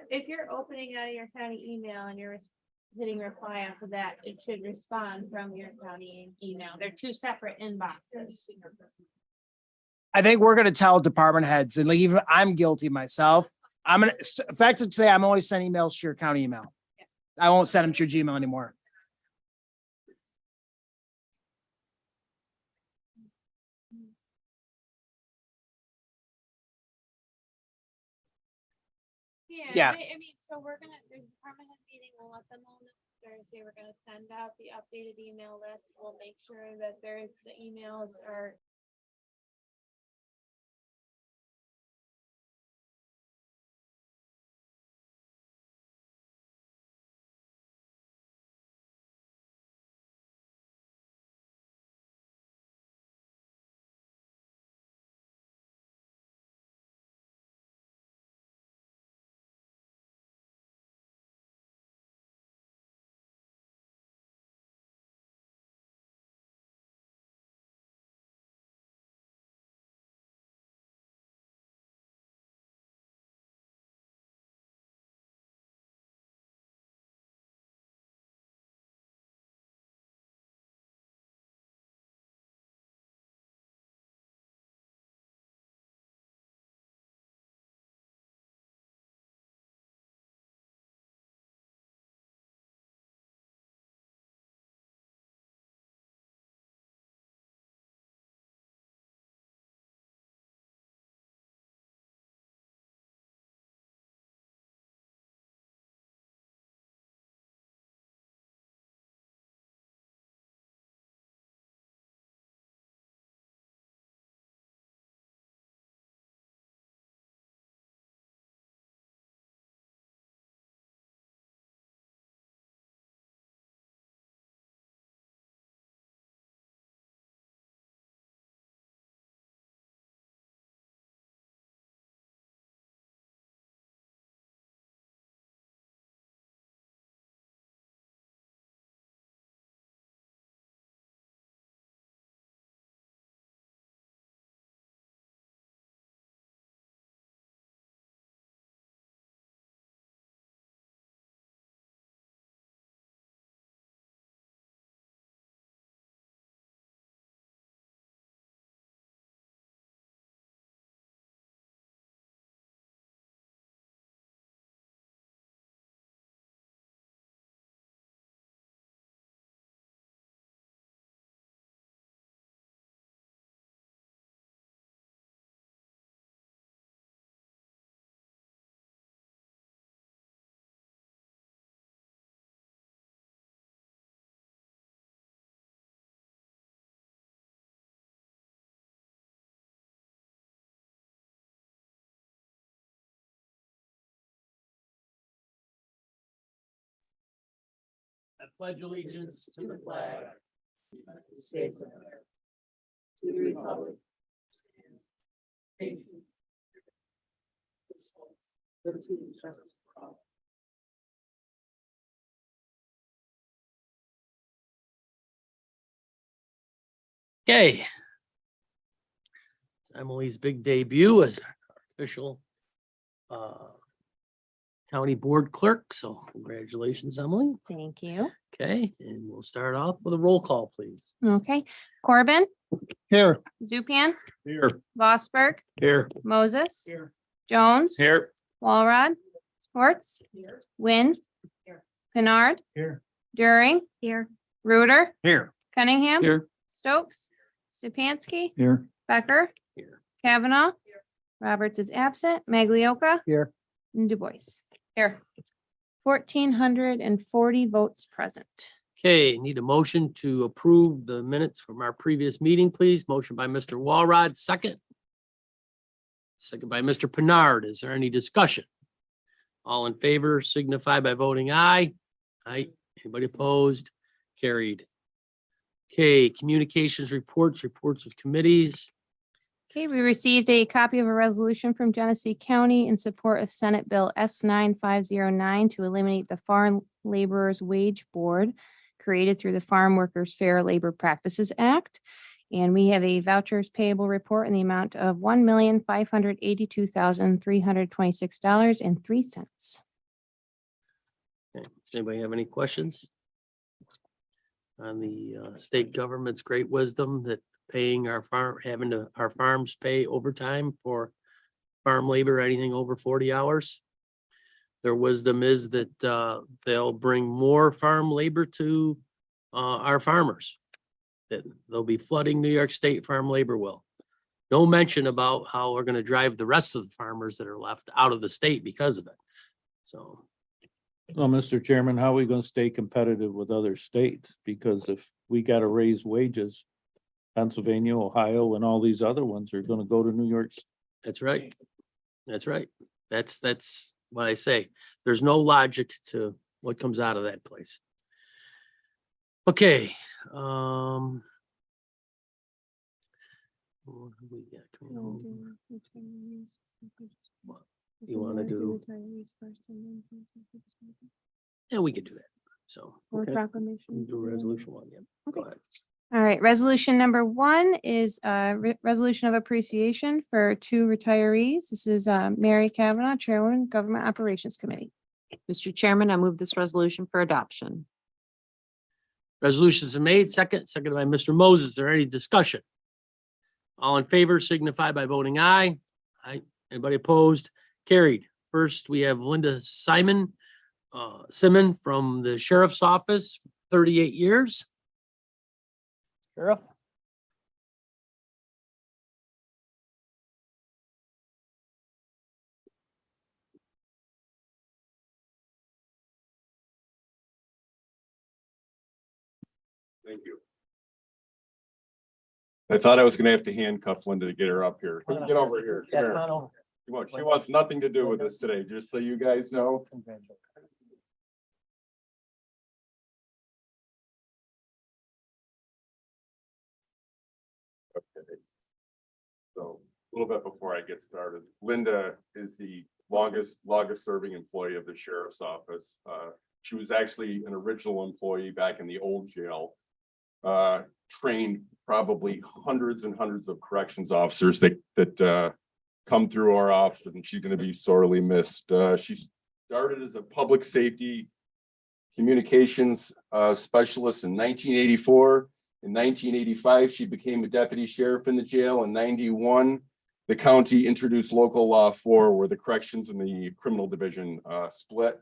If you're opening out of your county email and you're hitting reply after that, it should respond from your county email. They're two separate inboxes. I think we're gonna tell department heads, and even I'm guilty myself. I'm gonna, effective today, I'm always sending emails to your county email. I won't send them to your Gmail anymore. Yeah. I mean, so there's a department head meeting, we'll let them all know Thursday, we're gonna send out the updated email list, we'll make sure that the emails are. I pledge allegiance to the flag of the United States of America, to the republic, nation, liberty and justice for all. Okay. It's Emily's big debut as our official county board clerk. So congratulations, Emily. Thank you. Okay, and we'll start off with a roll call, please. Okay, Corbin, Here. Zupian, Here. Vosberg, Here. Moses, Jones, Here. Walrod, Schwartz, Wynn, Pinard, Here. During, Here. Reuter, Here. Cunningham, Here. Stokes, Stupansky, Here. Becker, Here. Kavanaugh, Roberts is absent, Maglioka, Here. and Du Bois. Here. 1,440 votes present. Okay, need a motion to approve the minutes from our previous meeting, please. Motion by Mr. Walrod, second. Second by Mr. Pinard. Is there any discussion? All in favor signify by voting aye. Aye. Anybody opposed? Carried. Okay, communications reports of committees. Okay, we received a copy of a resolution from Genesee County in support of Senate Bill S-9509 to eliminate the Farm Laborers Wage Board created through the Farm Workers Fair Labor Practices Act. And we have a vouchers payable report in the amount of $1,582,326.03. Okay. Does anybody have any questions on the state government's great wisdom that paying our our farms pay overtime for farm labor, anything over 40 hours? Their wisdom is that they'll bring more farm labor to our farmers. That they'll be flooding New York State farm labor will. No mention about how we're going to drive the rest of the farmers that are left out of the state because of it. So. Well, Mr. Chairman, how are we gonna stay competitive with other states? Because if we gotta raise wages, Pennsylvania, Ohio, and all these other ones are gonna go to New York. That's right. That's right. That's what I say. There's no logic to what comes out of that place. Okay. What have we got coming home? You wanna do- Yeah, we could do that. So. Or okay. proclamation. Do a resolution one, yeah. Go ahead. All right, resolution number 1 is a resolution of appreciation for 2 retirees. This is Mary Kavanaugh, Chairwoman, Government Operations Committee. Mr. Chairman, I move this resolution for adoption. Resolutions are made, seconded by Mr. Moses. Is there any discussion? All in favor signify by voting aye. Aye. Anybody opposed? Carried. First, we have Linda Simon from the Sheriff's Office, 38 years. Sheriff? Thank you. I thought I was gonna have to handcuff Linda to get her up here. Get over here. Come here. She wants nothing to do with this today, just so you guys know. Okay. So a little bit before I get started, Linda is the longest serving employee of the Sheriff's Office. She was actually an original employee back in the old jail. Trained probably hundreds and hundreds of corrections officers that come through our office, and she's going to be sorely missed. She started as a public safety communications specialist in 1984. In 1985, she became a deputy sheriff in the jail. In 91, the county introduced local law 4, where the corrections and the criminal division split.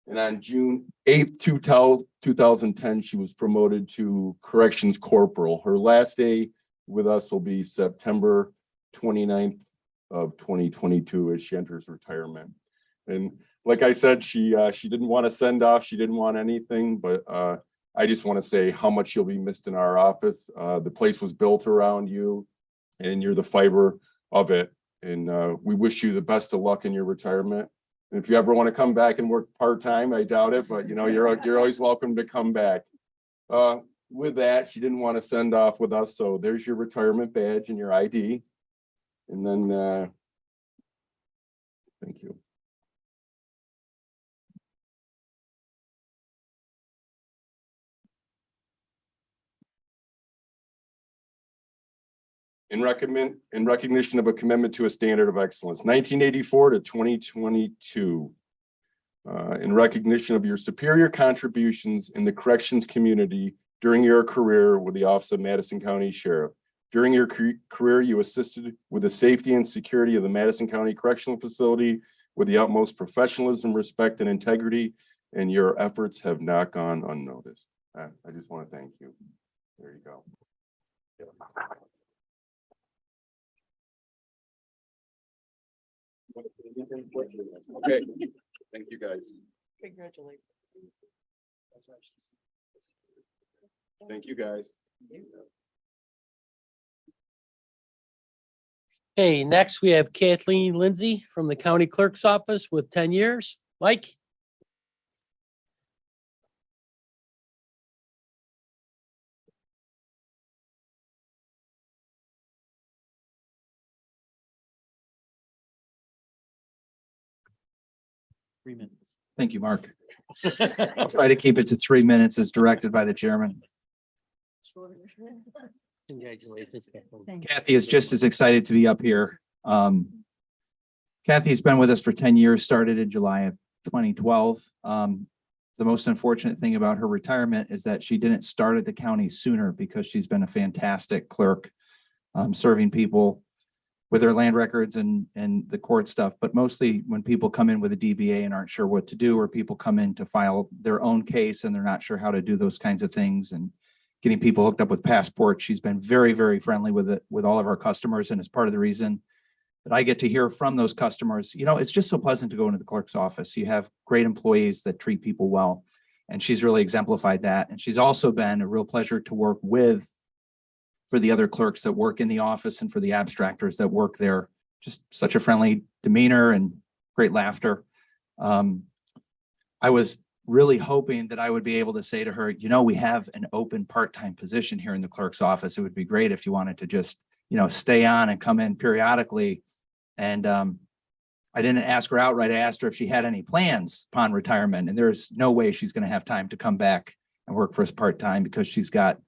And on June 8th, 2010, she was promoted to corrections corporal. Her last day with us will be September 29th of 2022 as she enters retirement. And like I said, she didn't want to send off. She didn't want anything, but I just want to say how much you'll be missed in our office. The place was built around you, and you're the fiber of it. And we wish you the best of luck in your retirement. And if you ever want to come back and work part-time, I doubt it, but you know, you're always welcome to come back. With that, she didn't want to send off with us, so there's your retirement badge and your ID. And then, thank you. In recognition of a commitment to a standard of excellence, 1984 to 2022. In recognition of your superior contributions in the corrections community during your career with the Office of Madison County Sheriff. During your career, you assisted with the safety and security of the Madison County Correctional Facility with the utmost professionalism, respect, and integrity, and your efforts have not gone unnoticed. I just want to thank you. There you go. Okay, thank you guys. Congratulations. Thank you guys. Okay, next we have Kathleen Lindsay from the County Clerk's Office with 10 years. Mike? Three minutes. Thank you, Mark. I'll try to keep it to 3 minutes as directed by the chairman. Congratulations, Kathleen. Kathy is just as excited to be up here. Kathy's been with us for 10 years, started in July of 2012. The most unfortunate thing about her retirement is that she didn't start at the county sooner because she's been a fantastic clerk, serving people with their land records and the court stuff. But mostly when people come in with a DBA and aren't sure what to do, or people come in to file their own case and they're not sure how to do those kinds of things, and getting people hooked up with passports. She's been very, very friendly with it, with all of our customers. And it's part of the reason that I get to hear from those customers. You know, it's just so pleasant to go into the clerk's office. You have great employees that treat people well. And she's really exemplified that. And she's also been a real pleasure to work with for the other clerks that work in the office and for the abstractors that work there. Just such a friendly demeanor and great laughter. I was really hoping that I would be able to say to her, you know, we have an open part-time position here in the clerk's office. It would be great if you wanted to just, you know, stay on and come in periodically. And I didn't ask her outright. I asked her if she had any plans upon retirement, and there's no way she's going to have time to come back and work for us part-time because she's got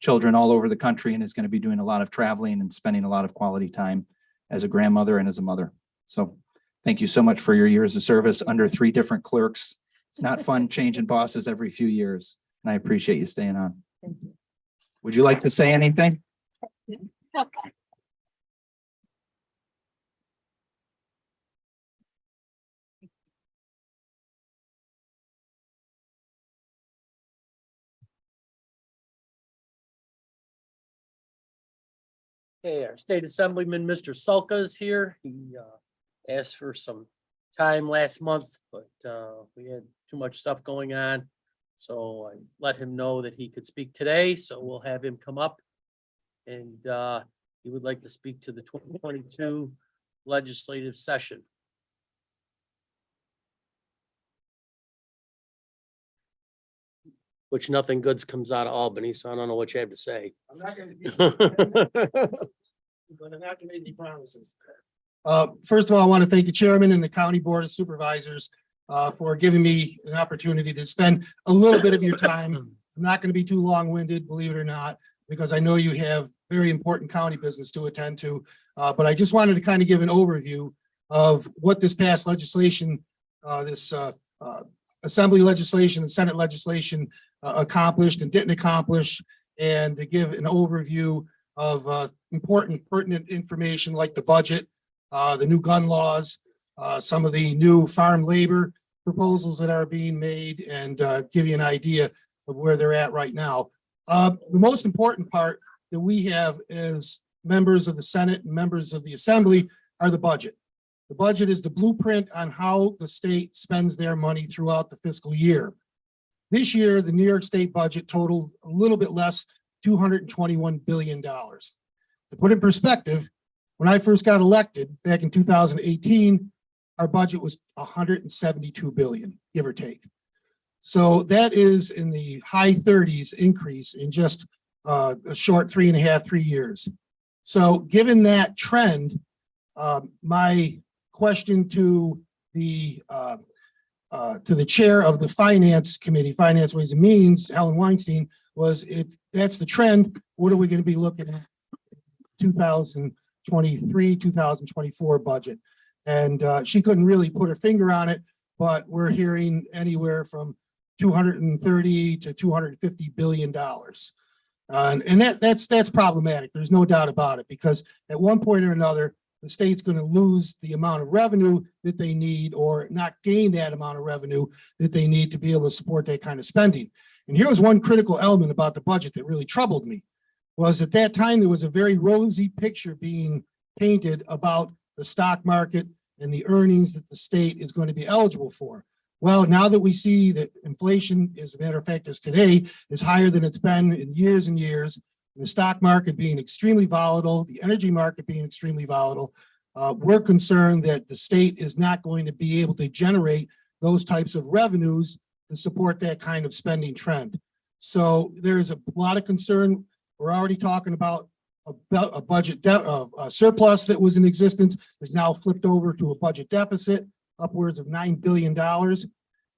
children all over the country and is going to be doing a lot of traveling and spending a lot of quality time as a grandmother and as a mother. So thank you so much for your years of service under 3 different clerks. It's not fun changing bosses every few years, and I appreciate you staying on. Thank you. Would you like to say anything? Okay, our state assemblyman, Mr. Sulka is here. He asked for some time last month, but we had too much stuff going on. So I let him know that he could speak today, so we'll have him come up. And he would like to speak to the 2022 legislative session. Which nothing good comes out of Albany, so I don't know what you have to say. I'm not gonna be. But I'm not gonna make any promises. First of all, I want to thank the chairman and the county board of supervisors for giving me an opportunity to spend a little bit of your time. I'm not going to be too long-winded, believe it or not, because I know you have very important county business to attend to. But I just wanted to kind of give an overview of what this past legislation, this assembly legislation and Senate legislation accomplished and didn't accomplish, and to give an overview of important pertinent information like the budget, the new gun laws, some of the new farm labor proposals that are being made, and give you an idea of where they're at right now. The most important part that we have as members of the Senate and members of the Assembly are the budget. The budget is the blueprint on how the state spends their money throughout the fiscal year. This year, the New York State budget totaled a little bit less, $221 billion. To put in perspective, when I first got elected back in 2018, our budget was 172 billion, give or take. So that is in the high 30s increase in just a short 3 years. So given that trend, my question to the chair of the Finance Committee, Finance Ways and Means, Helen Weinstein, was, if that's the trend, what are we going to be looking at 2023, 2024 budget? And she couldn't really put her finger on it, but we're hearing anywhere from 230 to 250 billion dollars. And that's problematic. There's no doubt about it, because at one point or another, the state's going to lose the amount of revenue that they need, or not gain that amount of revenue that they need to be able to support that kind of spending. And here was one critical element about the budget that really troubled me, was at that time there was a very rosy picture being painted about the stock market and the earnings that the state is going to be eligible for. Well, now that we see that inflation, as a matter of fact, as today, is higher than it's been in years and years, the stock market being extremely volatile, the energy market being extremely volatile, we're concerned that the state is not going to be able to generate those types of revenues to support that kind of spending trend. So there's a lot of concern. We're already talking about a budget surplus that was in existence is now flipped over to a budget deficit, upwards of $9 billion.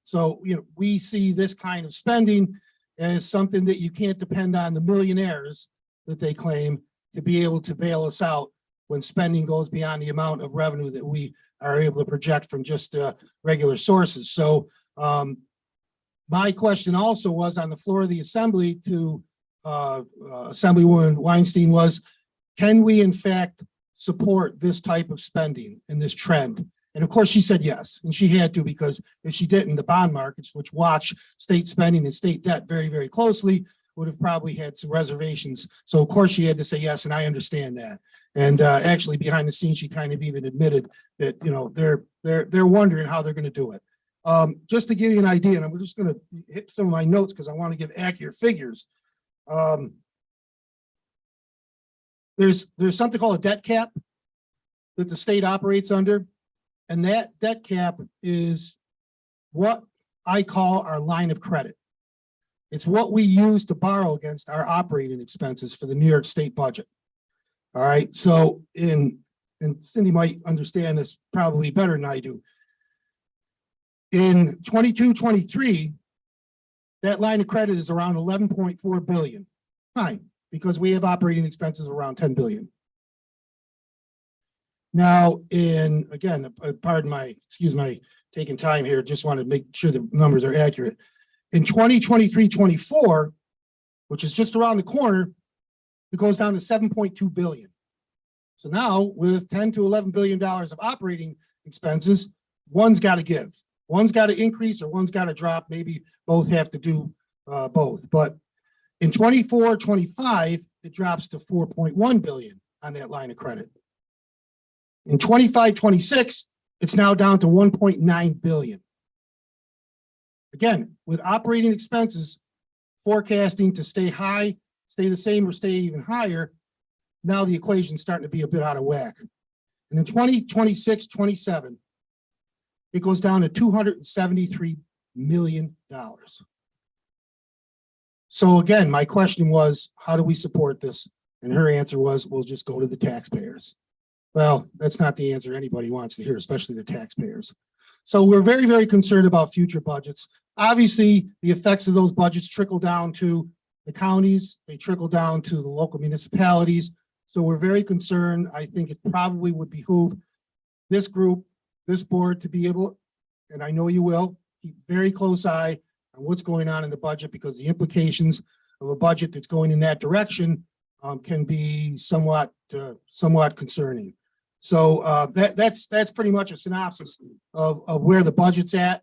So, you know, we see this kind of spending as something that you can't depend on the millionaires that they claim to be able to bail us out when spending goes beyond the amount of revenue that we are able to project from just regular sources. So my question also was on the floor of the assembly to Assemblywoman Weinstein was, can we in fact support this type of spending and this trend? And of course, she said yes, and she had to, because if she didn't, the bond markets, which watch state spending and state debt very, very closely, would have probably had some reservations. So of course, she had to say yes, and I understand that. And actually, behind the scenes, she kind of even admitted that, you know, they're wondering how they're going to do it. Just to give you an idea, and I'm just going to hit some of my notes because I want to give accurate figures. There's something called a debt cap that the state operates under, and that debt cap is what I call our line of credit. It's what we use to borrow against our operating expenses for the New York State budget. All right, so and Cindy might understand this probably better than I do. In 22-23, that line of credit is around 11.4 billion. Fine, because we have operating expenses of around 10 billion. Now, again, pardon my, excuse my taking time here, just want to make sure the numbers are accurate. In 2023-24, which is just around the corner, it goes down to 7.2 billion. So now with 10 to 11 billion dollars of operating expenses, one's got to give. One's got to increase or one's got to drop. Maybe both have to do both. But in 24-25, it drops to 4.1 billion on that line of credit. In 25-26, it's now down to 1.9 billion. Again, with operating expenses forecasting to stay high, stay the same, or stay even higher, now the equation's starting to be a bit out of whack. And in 2026-27, it goes down to $273 million. So again, my question was, how do we support this? And her answer was, we'll just go to the taxpayers. Well, that's not the answer anybody wants to hear, especially the taxpayers. So we're very, very concerned about future budgets. Obviously, the effects of those budgets trickle down to the counties, they trickle down to the local municipalities. So we're very concerned. I think it probably would behoove this group, this board, to be able, and I know you will, keep very close eye on what's going on in the budget, because the implications of a budget that's going in that direction can be somewhat concerning. So that's pretty much a synopsis of where the budget's at.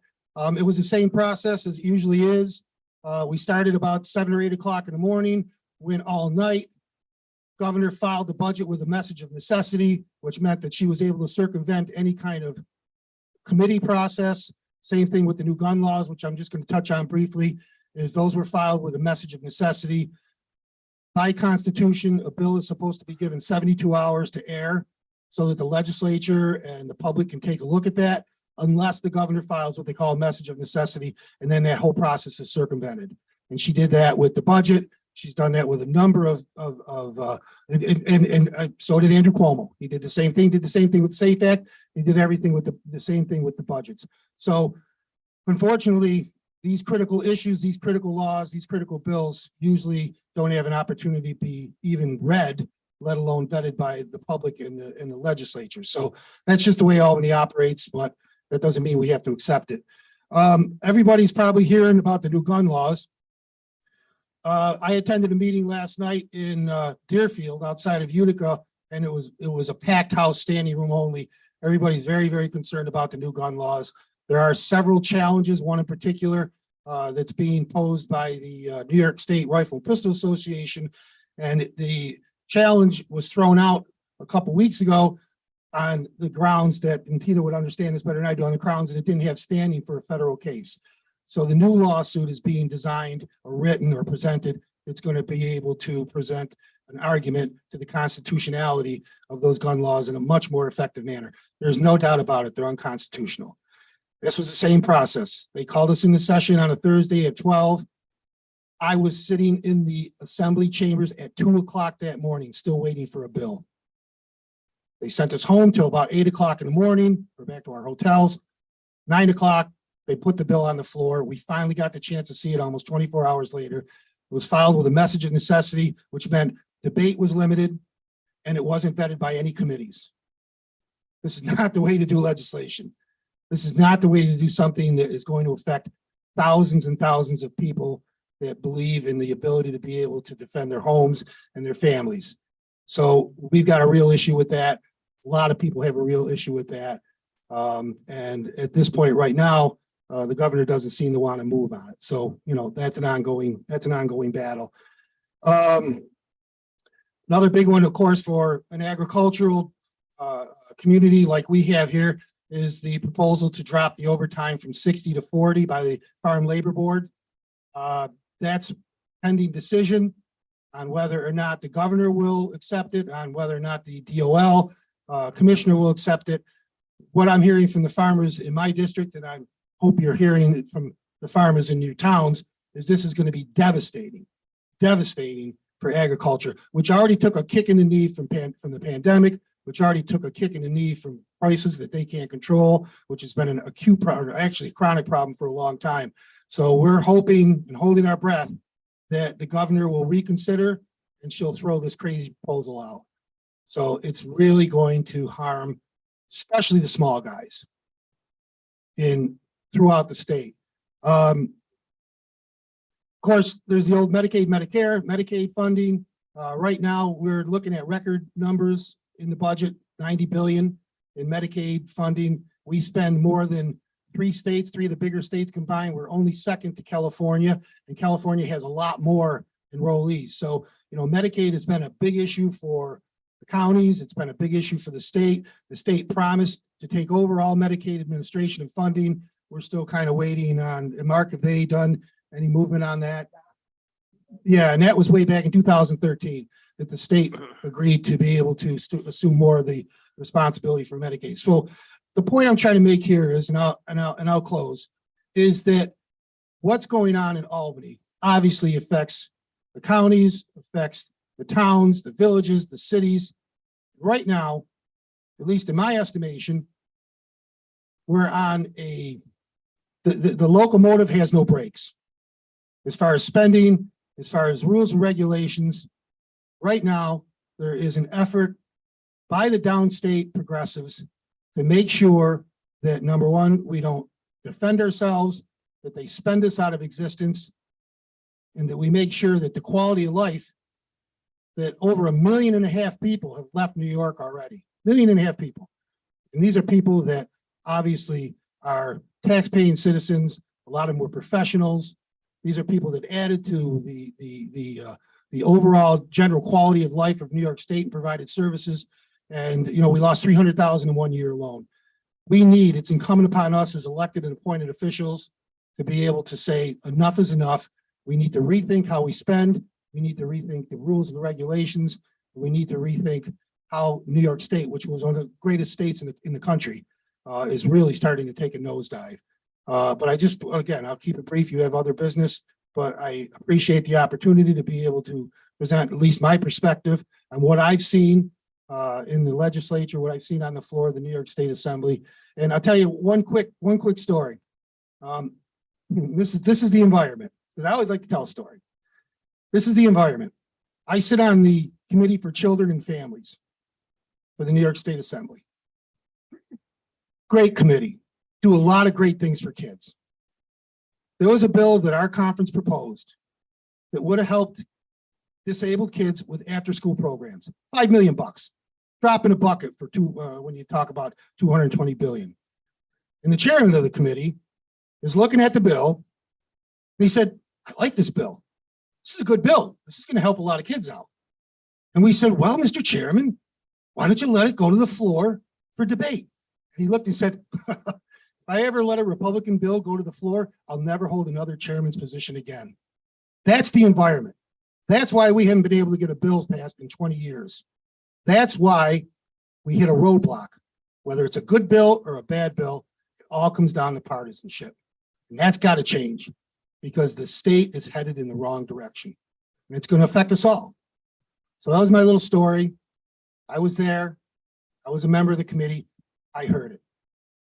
It was the same process as it usually is. We started about 7 or 8 o'clock in the morning, went all night. Governor filed the budget with a message of necessity, which meant that she was able to circumvent any kind of committee process. Same thing with the new gun laws, which I'm just going to touch on briefly, is those were filed with a message of necessity. By Constitution, a bill is supposed to be given 72 hours to air so that the legislature and the public can take a look at that, unless the governor files what they call a message of necessity, and then that whole process is circumvented. And she did that with the budget. She's done that with a number of so did Andrew Cuomo. He did the same thing, with the SAFE Act. He did everything with the same thing with the budgets. So unfortunately, these critical issues, these critical laws, these critical bills usually don't have an opportunity to be even read, let alone vetted by the public and the legislature. So that's just the way Albany operates, but that doesn't mean we have to accept it. Everybody's probably hearing about the new gun laws. I attended a meeting last night in Deerfield outside of Utica, and it was a packed house, standing room only. Everybody's very, very concerned about the new gun laws. There are several challenges, one in particular that's being posed by the New York State Rifle and Pistol Association. And the challenge was thrown out a couple weeks ago on the grounds that, and Tina would understand this better than I do, on the grounds that it didn't have standing for a federal case. So the new lawsuit is being designed or written or presented. It's going to be able to present an argument to the constitutionality of those gun laws in a much more effective manner. There's no doubt about it. They're unconstitutional. This was the same process. They called us in the session on a Thursday at 12. I was sitting in the assembly chambers at 2 o'clock that morning, still waiting for a bill. They sent us home till about 8 o'clock in the morning. We're back to our hotels. 9 o'clock, they put the bill on the floor. We finally got the chance to see it almost 24 hours later. It was filed with a message of necessity, which meant debate was limited, and it wasn't vetted by any committees. This is not the way to do legislation. This is not the way to do something that is going to affect thousands and thousands of people that believe in the ability to be able to defend their homes and their families. So we've got a real issue with that. A lot of people have a real issue with that. And at this point right now, the governor doesn't seem to want to move on it. So, you know, that's an ongoing battle. Another big one, of course, for an agricultural community like we have here is the proposal to drop the overtime from 60 to 40 by the Farm Labor Board. That's pending decision on whether or not the governor will accept it, on whether or not the DOL commissioner will accept it. What I'm hearing from the farmers in my district, and I hope you're hearing it from the farmers in your towns, is this is going to be devastating for agriculture, which already took a kick in the knee from the pandemic, which already took a kick in the knee from prices that they can't control, which has been an acute problem, actually a chronic problem for a long time. So we're hoping and holding our breath that the governor will reconsider and she'll throw this crazy proposal out. So it's really going to harm, especially the small guys throughout the state. Of course, there's the old Medicaid, Medicare, Medicaid funding. Right now, we're looking at record numbers in the budget, 90 billion in Medicaid funding. We spend more than three of the bigger states combined. We're only second to California, and California has a lot more enrollees. So, you know, Medicaid has been a big issue for the counties. It's been a big issue for the state. The state promised to take over all Medicaid administration and funding. We're still kind of waiting on, Mark, have they done any movement on that? Yeah, and that was way back in 2013 that the state agreed to be able to assume more of the responsibility for Medicaid. So the point I'm trying to make here is, and I'll close, is that what's going on in Albany obviously affects the counties, affects the towns, the villages, the cities. Right now, at least in my estimation, we're on the locomotive has no brakes. As far as spending, as far as rules and regulations, right now, there is an effort by the downstate progressives to make sure that, number one, we don't defend ourselves, that they spend us out of existence, and that we make sure that the quality of life that over 1.5 million people have left New York already, 1.5 million people. And these are people that obviously are tax-paying citizens. A lot of them were professionals. These are people that added to the overall general quality of life of New York State and provided services. And, you know, we lost 300,000 in 1 year alone. It's incumbent upon us as elected and appointed officials to be able to say enough is enough. We need to rethink how we spend. We need to rethink the rules and the regulations. We need to rethink how New York State, which was one of the greatest states in the country, is really starting to take a nosedive. But again, I'll keep it brief. You have other business, but I appreciate the opportunity to be able to present at least my perspective on what I've seen in the legislature, what I've seen on the floor of the New York State Assembly. And I'll tell you one quick story. This is the environment, because I always like to tell a story. This is the environment. I sit on the Committee for Children and Families for the New York State Assembly. Great committee. Do a lot of great things for kids. There was a bill that our conference proposed that would have helped disabled kids with after-school programs. $5 million. Drop in a bucket for when you talk about 220 billion. And the chairman of the committee is looking at the bill, and he said, "I like this bill. This is a good bill. This is going to help a lot of kids out." And we said, "Well, Mr. Chairman, why don't you let it go to the floor for debate?" And he looked and said, "If I ever let a Republican bill go to the floor, I'll never hold another chairman's position again." That's the environment. That's why we haven't been able to get a bill passed in 20 years. That's why we hit a roadblock. Whether it's a good bill or a bad bill, it all comes down to partisanship. And that's got to change, because the state is headed in the wrong direction. And it's going to affect us all. So that was my little story. I was there. I was a member of the committee. I heard it.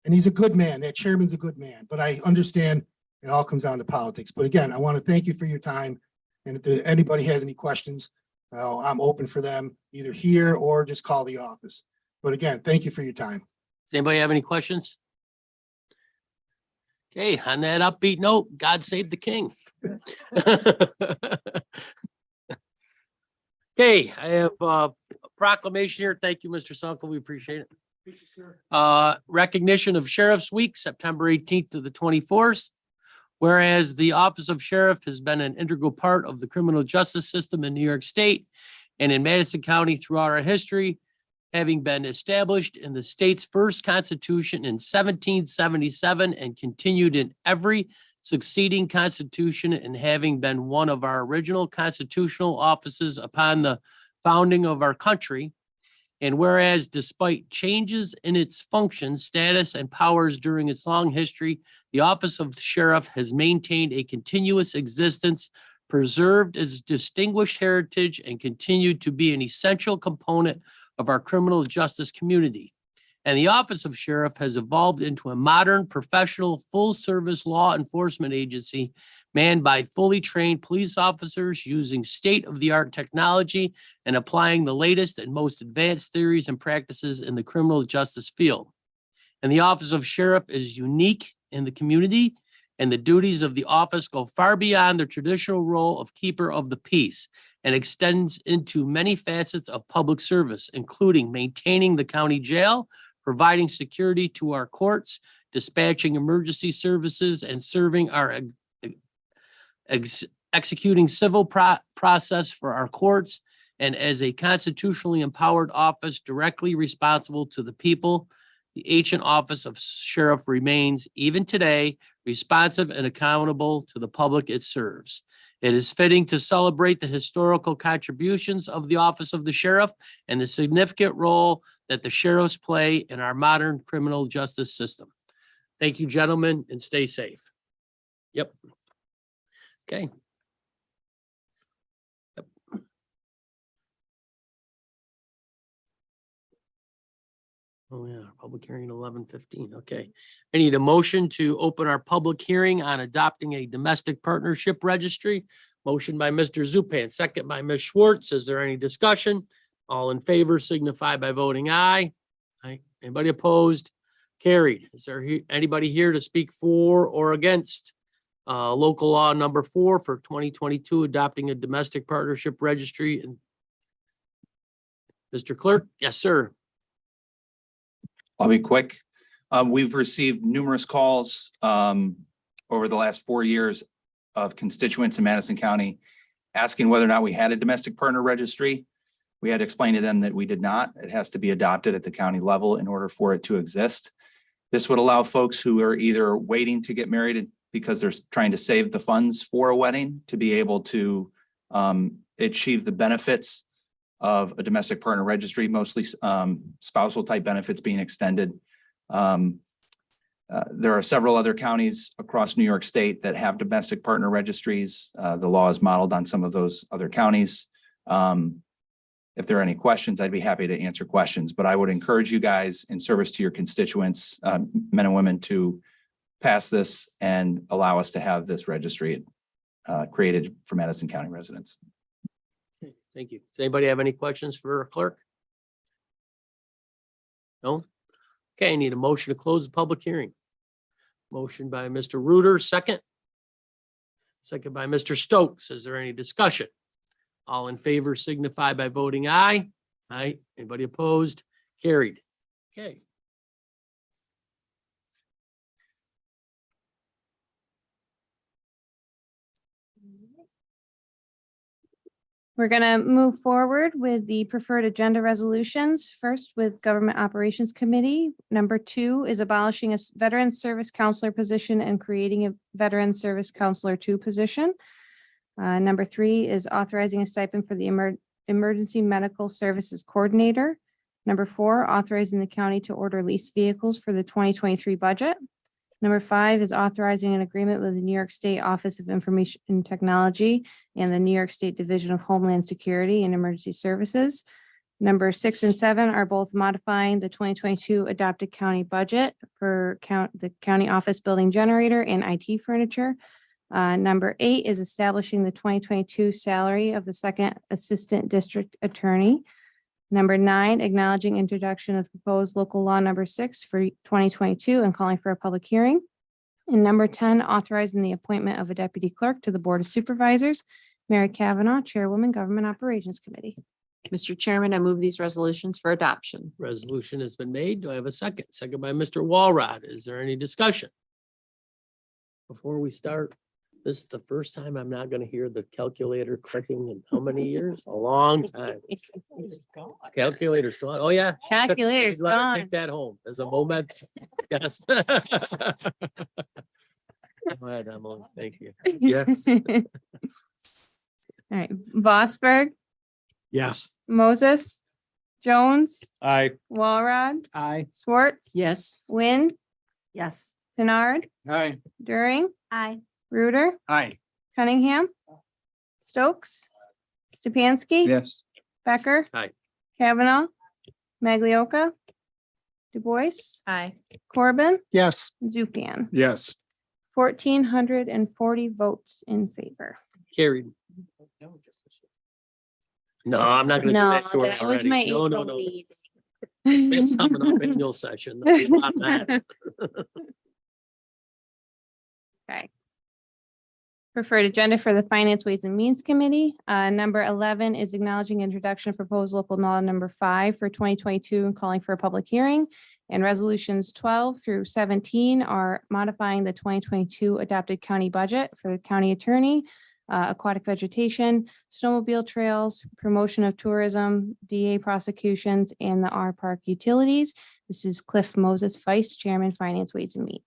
And he's a good man. That chairman's a good man. But I understand it all comes down to politics. But again, I want to thank you for your time. And if anybody has any questions, I'm open for them either here or just call the office. But again, thank you for your time. Does anybody have any questions? Okay, on that upbeat note, God save the king. Okay, I have a proclamation here. Thank you, Mr. Sunkel. We appreciate it. Thank you, sir. Recognition of Sheriff's Week, September 18th to the 24th. Whereas the Office of Sheriff has been an integral part of the criminal justice system in New York State and in Madison County throughout our history, having been established in the state's first constitution in 1777 and continued in every succeeding constitution, and having been one of our original constitutional offices upon the founding of our country. And whereas despite changes in its function, status, and powers during its long history, the Office of Sheriff has maintained a continuous existence, preserved its distinguished heritage, and continued to be an essential component of our criminal justice community. And the Office of Sheriff has evolved into a modern, professional, full-service law enforcement agency manned by fully trained police officers using state-of-the-art technology and applying the latest and most advanced theories and practices in the criminal justice field. And the Office of Sheriff is unique in the community, and the duties of the office go far beyond the traditional role of keeper of the peace and extends into many facets of public service, including maintaining the county jail, providing security to our courts, dispatching emergency services, and serving our executing civil process for our courts, and as a constitutionally empowered office directly responsible to the people. The ancient Office of Sheriff remains, even today, responsive and accountable to the public it serves. It is fitting to celebrate the historical contributions of the Office of the Sheriff and the significant role that the sheriffs play in our modern criminal justice system. Thank you, gentlemen, and stay safe. Yep. Okay. Yep. Oh, yeah, public hearing 11:15. Okay. I need a motion to open our public hearing on adopting a domestic partnership registry. Motion by Mr. Zupan, second by Ms. Schwartz. Is there any discussion? All in favor signify by voting aye. Aye. Anybody opposed? Carried. Is there anybody here to speak for or against local law number 4 for 2022, adopting a domestic partnership registry? And Mr. Clerk? Yes, sir. I'll be quick. We've received numerous calls over the last 4 years of constituents in Madison County asking whether or not we had a domestic partner registry. We had to explain to them that we did not. It has to be adopted at the county level in order for it to exist. This would allow folks who are either waiting to get married because they're trying to save the funds for a wedding to be able to achieve the benefits of a domestic partner registry, mostly spousal type benefits being extended. There are several other counties across New York State that have domestic partner registries. The law is modeled on some of those other counties. If there are any questions, I'd be happy to answer questions, but I would encourage you guys in service to your constituents, men and women, to pass this and allow us to have this registry created for Madison County residents. Okay, thank you. Does anybody have any questions for our clerk? No? Okay, I need a motion to close the public hearing. Motion by Mr. Reuter, second. Second by Mr. Stokes. Is there any discussion? All in favor signify by voting aye. Aye. Anybody opposed? Carried. Okay. We're going to move forward with the preferred agenda resolutions. First, with Government Operations Committee. Number 2 is abolishing a Veteran Service Counselor position and creating a Veteran Service Counselor 2 position. Number 3 is authorizing a stipend for the Emergency Medical Services Coordinator. Number 4, authorizing the county to order leased vehicles for the 2023 budget. Number 5 is authorizing an agreement with the New York State Office of Information and Technology and the New York State Division of Homeland Security and Emergency Services. Number 6 and 7 are both modifying the 2022 adopted county budget for the county office building generator and IT furniture. Number 8 is establishing the 2022 salary of the second assistant district attorney. Number 9, acknowledging introduction of proposed local law number 6 for 2022 and calling for a public hearing. And number 10, authorizing the appointment of a deputy clerk to the Board of Supervisors. Mary Kavanaugh, Chairwoman, Government Operations Committee. Mr. Chairman, I move these resolutions for adoption. Resolution has been made. Do I have a second? Second by Mr. Walrod. Is there any discussion? Before we start, this is the first time I'm not gonna hear the calculator clicking in how many years? A long time. Calculator's gone. Oh, yeah. Calculator's Let her gone. Take that home as a moment. Yes. Go ahead, Emily. Thank you. Yes. All right, Bosberg, Yes. Moses, Jones, Aye. Walrod, Aye. Schwartz, Yes. Wynn, Yes. Kennard, Aye. During, Aye. Reuter, Aye. Cunningham, Stokes, Stepanski. Yes. Becker. Aye. Kavanaugh, Maglioka, Du Bois, Aye. Corbin, Yes. Zupan. Yes. 1,440 votes in favor. Carried. No, I'm not gonna do No, that to her that was already. my No, no, April no. meeting. It's coming up annual session. There'll be a lot of that. Okay. Preferred agenda for the Finance, Ways and Means Committee. Number 11 is acknowledging introduction of proposed local law number 5 for 2022 and calling for a public hearing. And resolutions 12 through 17 are modifying the 2022 adopted county budget for the county attorney, aquatic vegetation, snowmobile trails, promotion of tourism, DA prosecutions, and the R Park utilities. This is Cliff Moses, Vice Chairman, Finance, Ways and Means.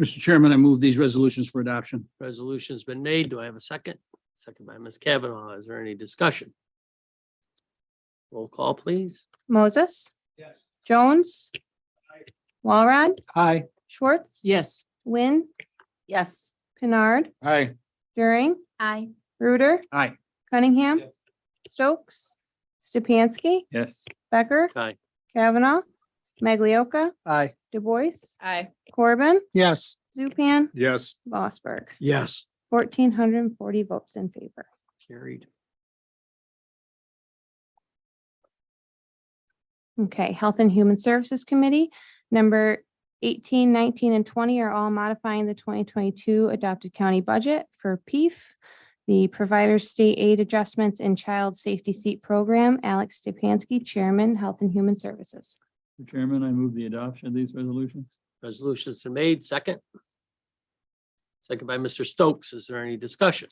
Mr. Chairman, I move these resolutions for adoption. Resolution's been made. Do I have a second? Second by Ms. Kavanaugh. Is there any discussion? Roll call, please. Moses, Yes. Jones, Walrod, Aye. Schwartz, Yes. Wynn, Yes. Kennard, Aye. During, Aye. Reuter, Aye. Cunningham, Yes. Stokes, Stepanski, Yes. Becker, Aye. Kavanaugh, Maglioka, Aye. Du Bois, Aye. Corbin, Yes. Zupan, Yes. Vosberg. Yes. 1,440 votes in favor. Carried. Okay, Health and Human Services Committee, number 18, 19, and 20 are all modifying the 2022 adopted county budget for PEEF, the Providers State Aid Adjustments and Child Safety Seat Program. Alex Stepanski, Chairman, Health and Human Services. Mr. Chairman, I move the adoption of these resolutions. Resolution's been made. Second. Second by Mr. Stokes. Is there any discussion?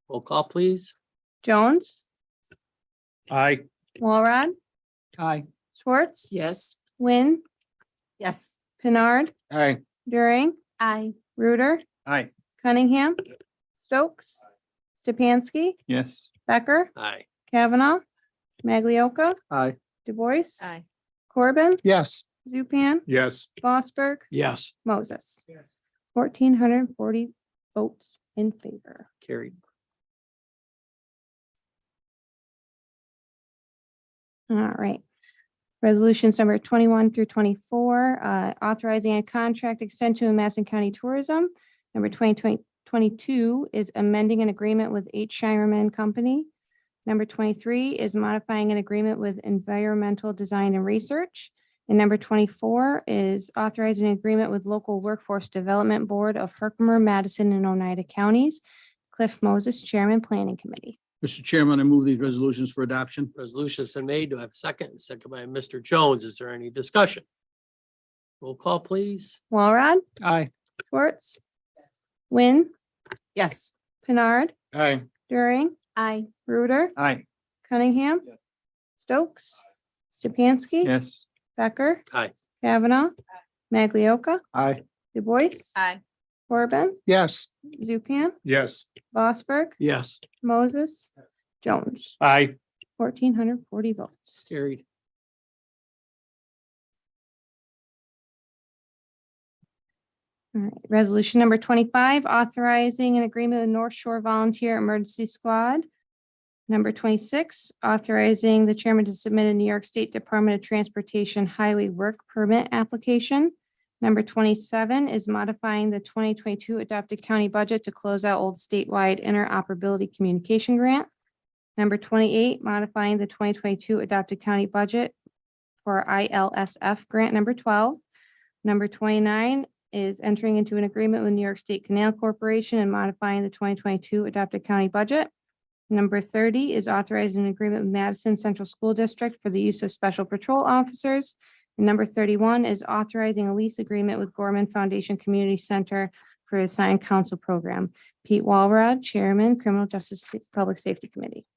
Roll call, please. Jones, Aye. Walrod, Aye. Schwartz, Yes. Wynn, Yes. Kennard, Aye. During, Aye. Reuter, Aye. Cunningham, Stokes, Stepanski, Yes. Becker, Aye. Kavanaugh, Maglioka, Aye. Du Bois, Aye. Corbin, Yes. Zupan, Yes. Vosberg, Yes. Moses. 1,440 votes in favor. Carried. All right. Resolutions number 21 through 24, authorizing a contract extension with Madison County Tourism. Number 2022 is amending an agreement with H. Shireman Company. Number 23 is modifying an agreement with Environmental Design and Research. And number 24 is authorizing an agreement with Local Workforce Development Board of Herkimer, Madison, and Oneida Counties. Cliff Moses, Chairman, Planning Committee. Mr. Chairman, I move these resolutions for adoption. Resolution's been made. Do I have a second? Second by Mr. Jones. Is there any discussion? Roll call, please. Walrod, Aye. Schwartz, Wynn, Yes. Kennard, Aye. During, Aye. Reuter, Aye. Cunningham, Yes. Stokes, Stepanski, Yes. Becker, Aye. Kavanaugh, Maglioka, Aye. Du Bois, Aye. Corbin, Yes. Zupan, Yes. Vosberg, Yes. Moses, Jones. Aye. 1,440 votes. Carried. All right, resolution number 25, authorizing an agreement with North Shore Volunteer Emergency Squad. Number 26, authorizing the chairman to submit a New York State Department of Transportation Highway Work Permit application. Number 27 is modifying the 2022 adopted county budget to close out old statewide interoperability communication grant. Number 28, modifying the 2022 adopted county budget for ILSF grant number 12. Number 29 is entering into an agreement with New York State Canal Corporation and modifying the 2022 adopted county budget. Number 30 is authorizing an agreement with Madison Central School District for the use of special patrol officers. And number 31 is authorizing a lease agreement with Gorman Foundation Community Center for a assigned council program. Pete Walrod, Chairman, Criminal Justice Public Safety Committee.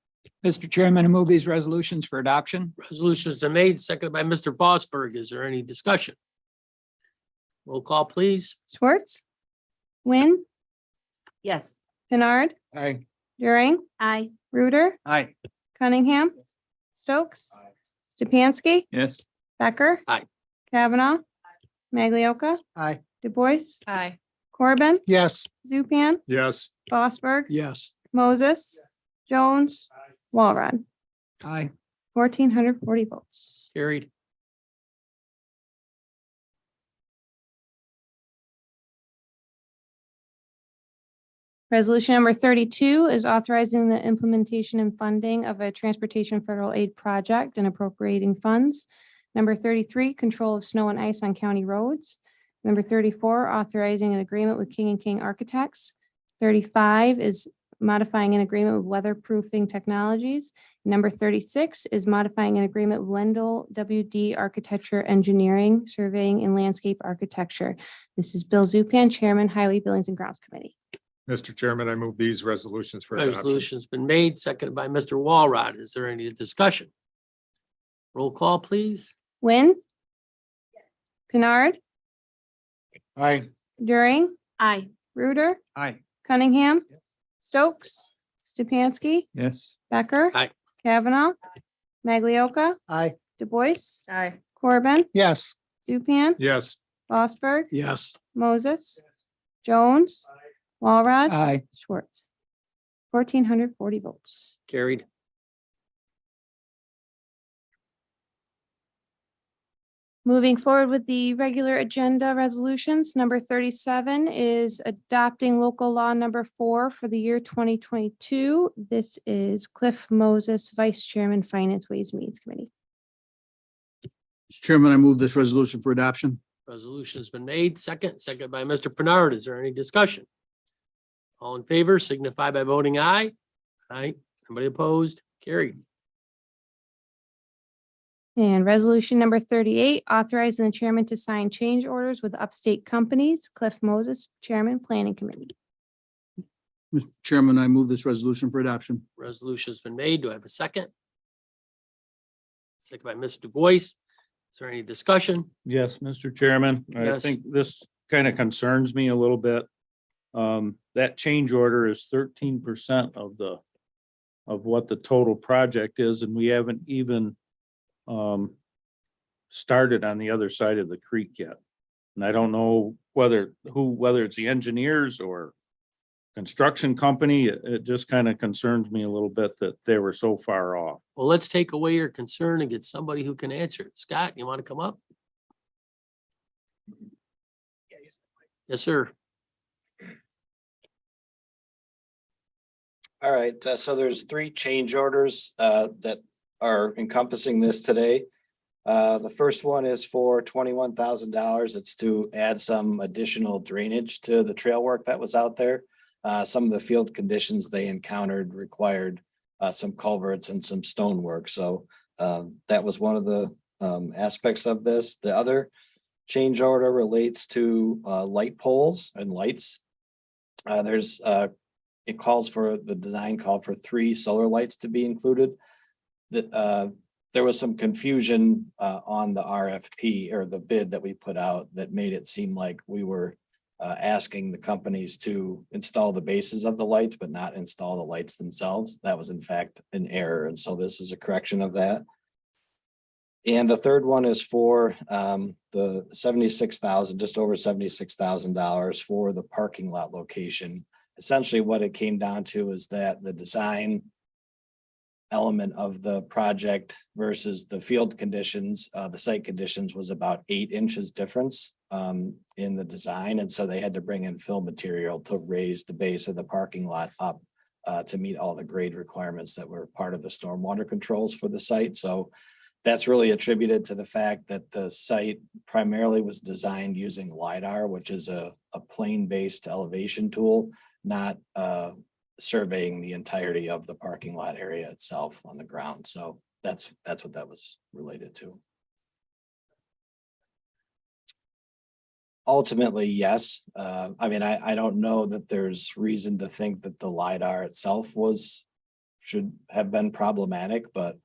Mr. Chairman, I move these resolutions for adoption. Resolutions are made, seconded by Mr. Fosberg. Is there any discussion? Roll call, please. Schwartz, Wynn, Yes. Kennard, Aye. During, Aye. Reuter, Aye. Cunningham, Stokes, Stepanski, Yes. Becker. Aye. Kavanaugh, Maglioka, Aye. Du Bois, Aye. Corbin, Yes. Zupan, Yes. Fosberg, Yes. Moses, Jones, Walrod, Aye. 1,440 votes. Carried. Resolution number 32 is authorizing the implementation and funding of a transportation federal aid project and appropriating funds. Number 33, control of snow and ice on county roads. Number 34, authorizing an agreement with King and King Architects. 35 is modifying an agreement with Weatherproofing Technologies. Number 36 is modifying an agreement with Wendell WD Architecture Engineering, Surveying and Landscape Architecture. This is Bill Zupan, Chairman, Highway Buildings and Grounds Committee. Mr. Chairman, I move these resolutions for adoption. Resolution's been made, seconded by Mr. Walrod. Is there any discussion? Roll call, please. Wynn, Kennard, Aye. During, Aye. Reuter, Aye. Cunningham, Stokes, Stepanski, Yes. Becker. Aye. Kavanaugh, Maglioka, Aye. Du Bois, Aye. Corbin, Yes. Zupan, Yes. Fosberg, Yes. Moses, Jones, Walrod, Aye. Schwartz. 1,440 votes. Carried. Moving forward with the regular agenda resolutions, number 37 is adopting local law number 4 for the year 2022. This is Cliff Moses, Vice Chairman, Finance, Ways, Means Committee. Mr. Chairman, I move this resolution for adoption. Resolution's been made, seconded by Mr. Bernard. Is there any discussion? All in favor signify by voting aye. Aye. Anybody opposed? Carried. And resolution number 38, authorizing the chairman to sign change orders with upstate companies. Cliff Moses, Chairman, Planning Committee. Mr. Chairman, I move this resolution for adoption. Resolution's been made. Do I have a second? Second by Mr. Du Bois. Is there any discussion? Yes, Mr. Chairman, I Yes. think this kind of concerns me a little bit. That change order is 13% of what the total project is, and we haven't even started on the other side of the creek yet. And I don't know whether it's the engineers or construction company, it just kind of concerns me a little bit that they were so far off. Well, let's take away your concern and get somebody who can answer it. Scott, you want to come up? Yes, sir. All right, so there's 3 change orders that are encompassing this today. The first one is for $21,000. It's to add some additional drainage to the trail work that was out there. Some of the field conditions they encountered required some culverts and some stonework. So that was one of the aspects of this. The other change order relates to light poles and lights. It calls for, the design called for 3 solar lights to be included. That there was some confusion on the RFP or the bid that we put out that made it seem like we were asking the companies to install the bases of the lights, but not install the lights themselves. That was in fact an error. And so this is a correction of that. And the third one is for the 76,000, just over $76,000 for the parking lot location. Essentially what it came down to is that the design element of the project versus the field conditions, the site conditions was about 8 inches difference. in the design, and so they had to bring in fill material to raise the base of the parking lot up to meet all the grade requirements that were part of the stormwater controls for the site. So that's really attributed to the fact that the site primarily was designed using LiDAR, which is a plane-based elevation tool, not surveying the entirety of the parking lot area itself on the ground. So that's what that was related to. Ultimately, yes. I mean, I don't know that there's reason to think that the LiDAR itself should have been problematic, but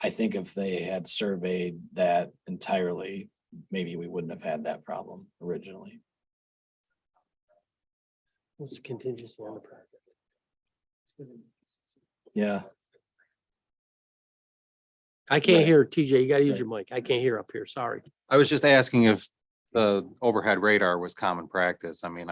I think if they had surveyed that entirely, maybe we wouldn't have had that problem originally. What's the contingency on the project? Yeah. I can't Right. hear, TJ, you gotta use your mic. I can't hear up here, sorry. I was just asking if the overhead radar was common practice. I mean,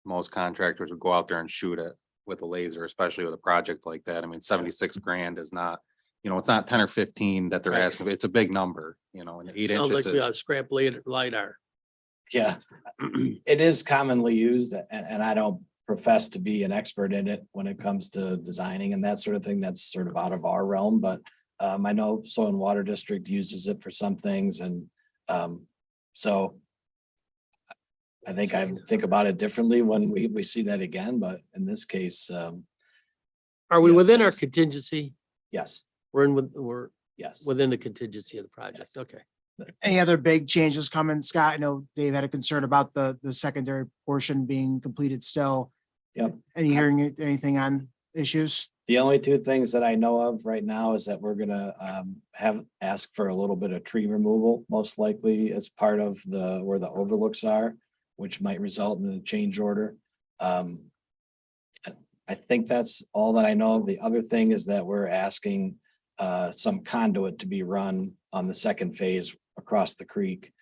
most contractors would go out there and shoot it with a laser, especially with a project like that. I mean, 76 grand is not, it's not 10 or 15 that they're Right. asking. It's a big number, and 8 Sounds inches like we got a is. scrap LiDAR. Yeah, it is commonly used, and I don't profess to be an expert in it when it comes to designing and that sort of thing. That's sort of out of our realm, but I know Soil and Water District uses it for some things, and so I think I think about it differently when we see that again, but in this case, Are we Yeah, within our yes. contingency? yes, We're yes. within the contingency of the project. Okay. Any other big changes coming, Scott? I know Dave had a concern about the secondary portion being completed still. Yep. Any hearing anything on issues? The only two things that I know of right now is that we're gonna ask for a little bit of tree removal, most likely as part of where the overlooks are, which might result in a change order. I think that's all that I know. The other thing is that we're asking some conduit to be run on the second phase across the creek,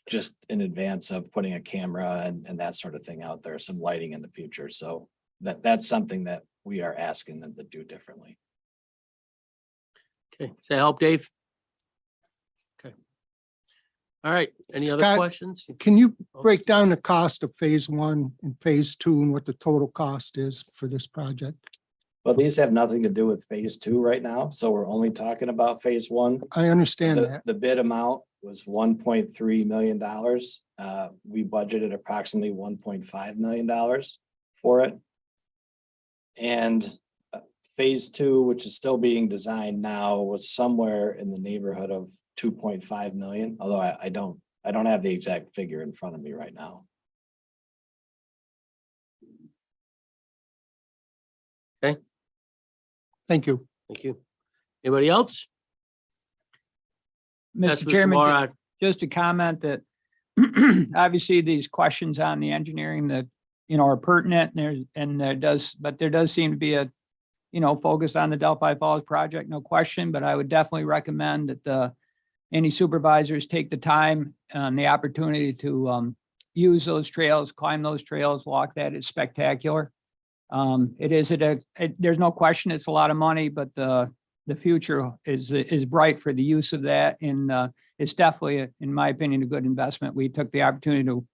just in advance of putting a camera and that sort of thing out there, some lighting in the future. So that's something that we are asking them to do differently. Okay. Does that help, Dave? Okay. All right. Any other Scott, questions? Can you break down the cost of phase 1 and phase 2 and what the total cost is for this project? Well, these have nothing to do with phase 2 right now, so we're only talking about phase 1. I understand that. The bid amount was $1.3 million. We budgeted approximately $1.5 million for it. And phase 2, which is still being designed now, was somewhere in the neighborhood of 2.5 million, although I don't have the exact figure in front of me right now. Thank you. Thank you. Anybody else? Yes, Mr. Mr. Chairman, Morad. just to comment that obviously these questions on the engineering that, are pertinent and there does seem to be a, focus on the Delphi Falls project, no question, but I would definitely recommend that any supervisors take the time and the opportunity to use those trails, climb those trails, walk that is spectacular. There's no question it's a lot of money, but the future is bright for the use of that. And it's definitely, in my opinion, a good investment. We took the opportunity to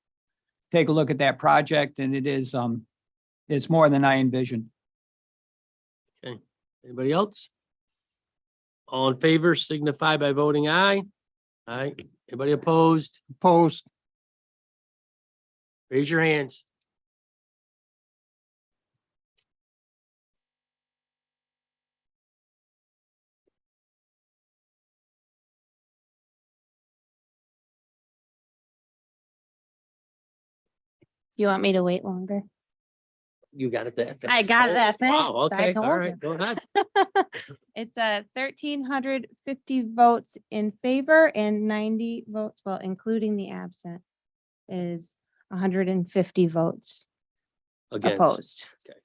take a look at that project and it's more than I envisioned. Okay. Anybody else? All in favor signify by voting aye. Aye. Anybody opposed? Opposed? Raise your hands. You want me to wait longer? You got it that I fast. got it Oh, that Wow, fast. I okay, all told right, you. go ahead. It's 1,350 votes in favor and 90 votes, well, including the absent, is 150 votes Against. opposed. Okay.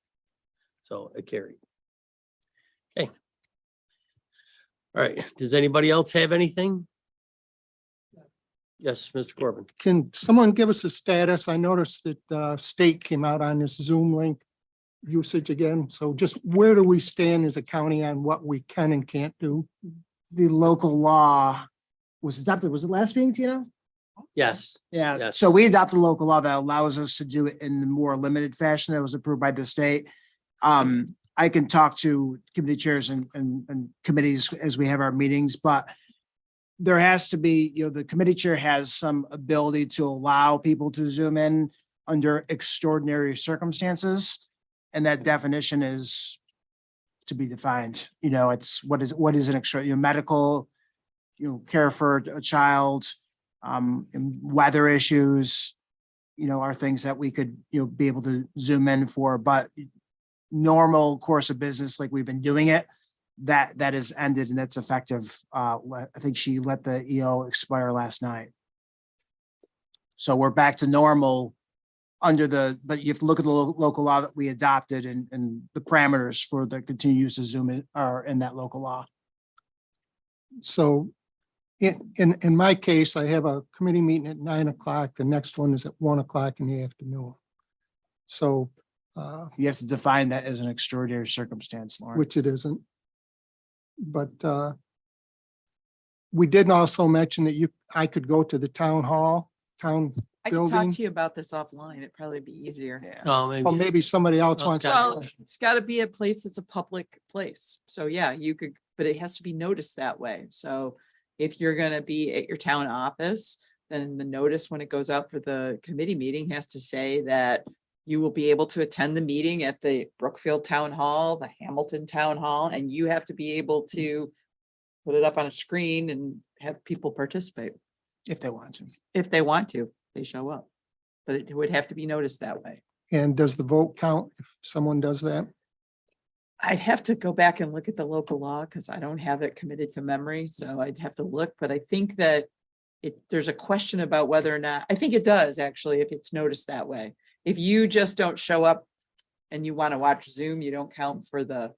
So it carried. Okay. All right. Does anybody else have anything? Yes, Mr. Corbin. Can someone give us a status? I noticed that state came out on this Zoom link usage again. So just where do we stand as a county on what we can and can't do? The local law was adopted. Was it last meeting, Tina? Yes. Yeah, Yes. so we adopted a local law that allows us to do it in a more limited fashion that was approved by the state. I can talk to committee chairs and committees as we have our meetings, but there has to be, the committee chair has some ability to allow people to zoom in under extraordinary circumstances. And that definition is to be defined. It's what is an extra, medical, care for a child, and weather issues, are things that we could, be able to zoom in for, but normal course of business, like we've been doing it, that is ended and that's effective. I think she let the EO expire last night. So we're back to normal but you have to look at the local law that we adopted and the parameters for the continued use of Zoom are in that local law. So in my case, I have a committee meeting at 9 o'clock. The next one is at 1 o'clock in the afternoon. So, You have to define that as an extraordinary circumstance, Lauren. which it isn't. But we did also mention that I could go to the town hall, I can talk building. to you about this offline. It'd probably be easier. Or maybe somebody else Oh, wants. Scott. Well, it's gotta be a place that's a public place. So yeah, you could, but it has to be noticed that way. So if you're gonna be at your town office, then the notice when it goes out for the committee meeting has to say that you will be able to attend the meeting at the Brookfield Town Hall, the Hamilton Town Hall, and you have to be able to put it up on a screen and have people participate. If they want to. If they want to, they show up. But it would have to be noticed that way. And does the vote count if someone does that? I'd have to go back and look at the local law because I don't have it committed to memory, so I'd have to look, but I think that there's a question about whether or not, I think it does actually, if it's noticed that way. If you just don't show up and you want to watch Zoom, you don't count for the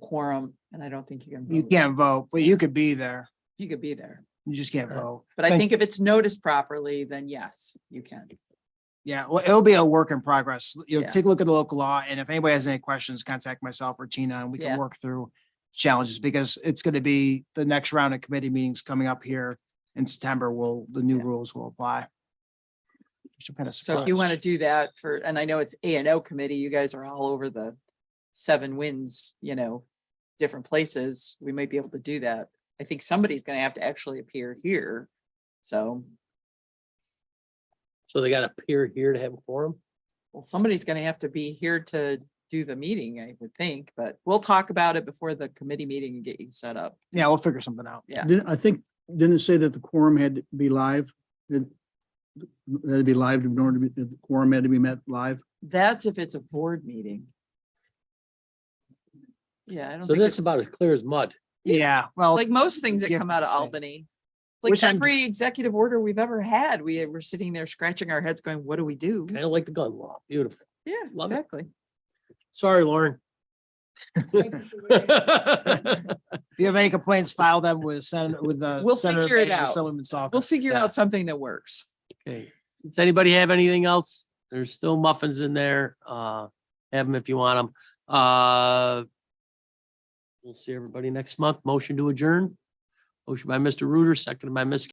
quorum, and I don't think you can. You vote. can't vote, but you could be there. You could be there, You just can't vote. but I Thank think if it's noticed properly, then yes, you can. Yeah, well, it'll be a work in progress. Yeah. Take a look at the local law, and if anybody has any questions, contact myself or Tina, and we can Yeah. work through challenges, because it's gonna be the next round of committee meetings coming up here in September, the new Yeah. rules will apply. Which I'm kind of So if you want to surprised. do that and I know it's A&O committee, you guys are all over the 7 winds, different places, we might be able to do that. I think somebody's gonna have to actually appear here. So, So they got to appear here to have a forum? well, somebody's gonna have to be here to do the meeting, I would think, but we'll talk about it before the committee meeting and get you set up. Yeah, we'll figure something out. Yeah. Didn't it say that the quorum had to be live? It had to be live in order to be, the quorum had to be met live? That's if it's a board meeting. Yeah, I don't So think this it's is about as clear as mud. Yeah, well, like most things that you come have out of to say. Albany. It's like Which I'm- every executive order we've ever had, we were sitting there scratching our heads going, what do we do? Kind of like the gun law. Beautiful. Yeah, Love it. exactly. Sorry, Lauren. If you have any complaints, file them with the We'll Senator figure it Baker, out. Assemblyman Salk. We'll figure Yeah. out something that works. Okay. Does anybody have anything else? There's still muffins in there. Have them if you want them. We'll see everybody next month. Motion to adjourn. Motion by Mr. Reuter, seconded by Ms.